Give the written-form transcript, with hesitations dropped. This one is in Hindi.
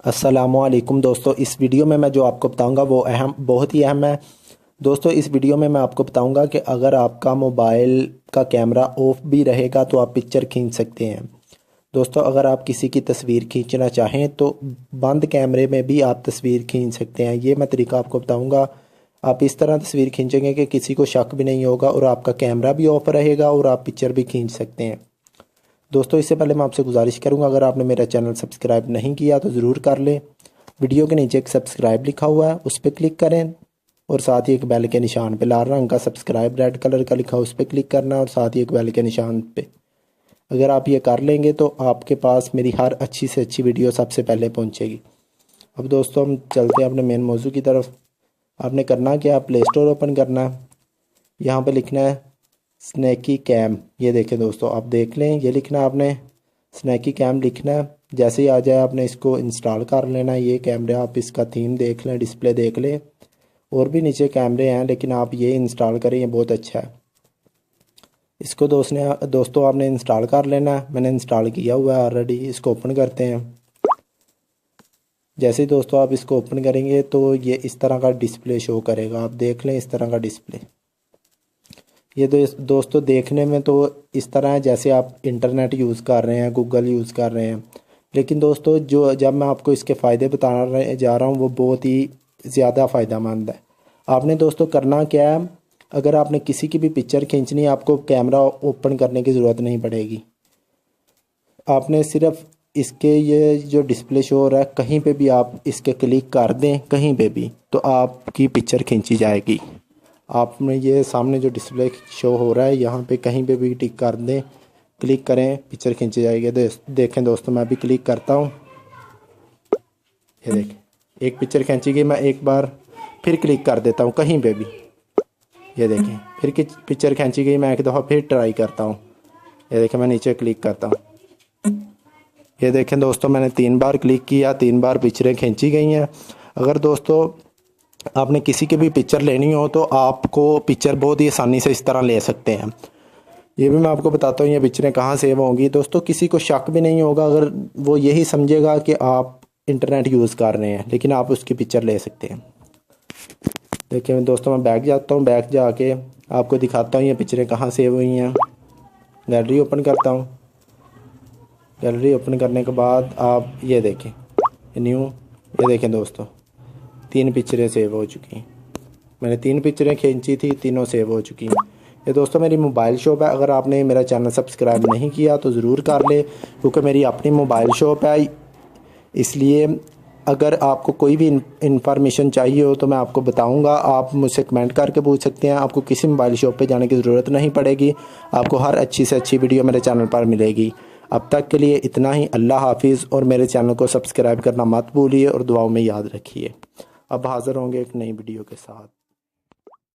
अस्सलामुअलैकुम दोस्तों, इस वीडियो में मैं जो आपको बताऊंगा वो बहुत ही अहम है। दोस्तों, इस वीडियो में मैं आपको बताऊंगा कि अगर आपका मोबाइल का कैमरा ऑफ भी रहेगा तो आप पिक्चर खींच सकते हैं। दोस्तों, अगर आप किसी की तस्वीर खींचना चाहें तो बंद कैमरे में भी आप तस्वीर खींच सकते हैं। ये मैं तरीका आपको बताऊँगा। आप इस तरह तस्वीर खींचेंगे कि किसी को शक भी नहीं होगा और आपका कैमरा भी ऑफ रहेगा और आप पिक्चर भी खींच सकते हैं। दोस्तों, इससे पहले मैं आपसे गुजारिश करूंगा, अगर आपने मेरा चैनल सब्सक्राइब नहीं किया तो ज़रूर कर लें। वीडियो के नीचे एक सब्सक्राइब लिखा हुआ है, उस पर क्लिक करें और साथ ही एक बेल के निशान पे लाल रंग का सब्सक्राइब रेड कलर का लिखा, उस पर क्लिक करना और साथ ही एक बेल के निशान पे अगर आप ये कर लेंगे तो आपके पास मेरी हर अच्छी से अच्छी वीडियो सबसे पहले पहुँचेगी। अब दोस्तों, हम चलते हैं अपने मेन मौजू की तरफ। आपने करना क्या, प्ले स्टोर ओपन करना है। यहाँ पर लिखना है स्नैकी कैम। ये देखें दोस्तों, आप देख लें, ये लिखना आपने स्नैकी कैम लिखना है। जैसे ही आ जाए आपने इसको इंस्टॉल कर लेना है। ये कैमरा आप इसका थीम देख लें, डिस्प्ले देख लें। और भी नीचे कैमरे हैं लेकिन आप ये इंस्टॉल करें, ये बहुत अच्छा है। इसको दोस्तों आपने इंस्टॉल कर लेना है। मैंने इंस्टॉल किया हुआ है ऑलरेडी। इसको ओपन करते हैं। जैसे ही दोस्तों आप इसको ओपन करेंगे तो ये इस तरह का डिस्प्ले शो करेगा। आप देख लें इस तरह का डिस्प्ले। ये दोस्तों देखने में तो इस तरह है जैसे आप इंटरनेट यूज़ कर रहे हैं, गूगल यूज़ कर रहे हैं। लेकिन दोस्तों जब मैं आपको इसके फ़ायदे बताने जा रहा हूँ वो बहुत ही ज़्यादा फ़ायदेमंद है। आपने दोस्तों करना क्या है, अगर आपने किसी की भी पिक्चर खींचनी है आपको कैमरा ओपन करने की ज़रूरत नहीं पड़ेगी। आपने सिर्फ इसके ये जो डिस्प्ले शो हो रहा है, कहीं पे भी आप इसके क्लिक कर दें, कहीं पे भी, तो आपकी पिक्चर खींची जाएगी। आपने ये सामने जो डिस्प्ले शो हो रहा है यहाँ पे कहीं पे भी टिक कर दें, क्लिक करें, पिक्चर खींची जाएगी। देखें दोस्तों, मैं भी क्लिक करता हूँ। ये देखें, एक पिक्चर खींची गई। मैं एक बार फिर क्लिक कर देता हूँ कहीं पे भी। ये देखें, फिर पिक्चर खींची गई। मैं एक दफ़ा फिर ट्राई करता हूँ। ये देखें, मैं नीचे क्लिक करता हूँ। ये देखें दोस्तों, मैंने 3 बार क्लिक किया, 3 बार पिक्चरें खींची गई हैं। अगर दोस्तों आपने किसी की भी पिक्चर लेनी हो तो आपको पिक्चर बहुत ही आसानी से इस तरह ले सकते हैं। ये भी मैं आपको बताता हूँ ये पिक्चरें कहाँ सेव होंगी। दोस्तों, किसी को शक भी नहीं होगा, अगर वो यही समझेगा कि आप इंटरनेट यूज़ कर रहे हैं, लेकिन आप उसकी पिक्चर ले सकते हैं। देखिए दोस्तों, मैं बैक जाता हूँ। बैक जाके आपको दिखाता हूँ ये पिक्चरें कहाँ सेव हुई हैं। गैलरी ओपन करता हूँ। गैलरी ओपन करने के बाद आप ये देखें न्यू। ये देखें दोस्तों, 3 पिक्चरें सेव हो चुकी हैं। मैंने 3 पिक्चरें खींची थी, तीनों सेव हो चुकी हैं। ये दोस्तों मेरी मोबाइल शॉप है। अगर आपने मेरा चैनल सब्सक्राइब नहीं किया तो ज़रूर कर ले, क्योंकि मेरी अपनी मोबाइल शॉप है। इसलिए अगर आपको कोई भी इंफॉर्मेशन चाहिए हो तो मैं आपको बताऊंगा। आप मुझसे कमेंट करके पूछ सकते हैं। आपको किसी मोबाइल शॉप पे जाने की ज़रूरत नहीं पड़ेगी। आपको हर अच्छी से अच्छी वीडियो मेरे चैनल पर मिलेगी। अब तक के लिए इतना ही। अल्लाह हाफिज़। और मेरे चैनल को सब्सक्राइब करना मत भूलिए और दुआओं में याद रखिए। अब हाज़िर होंगे एक नई वीडियो के साथ।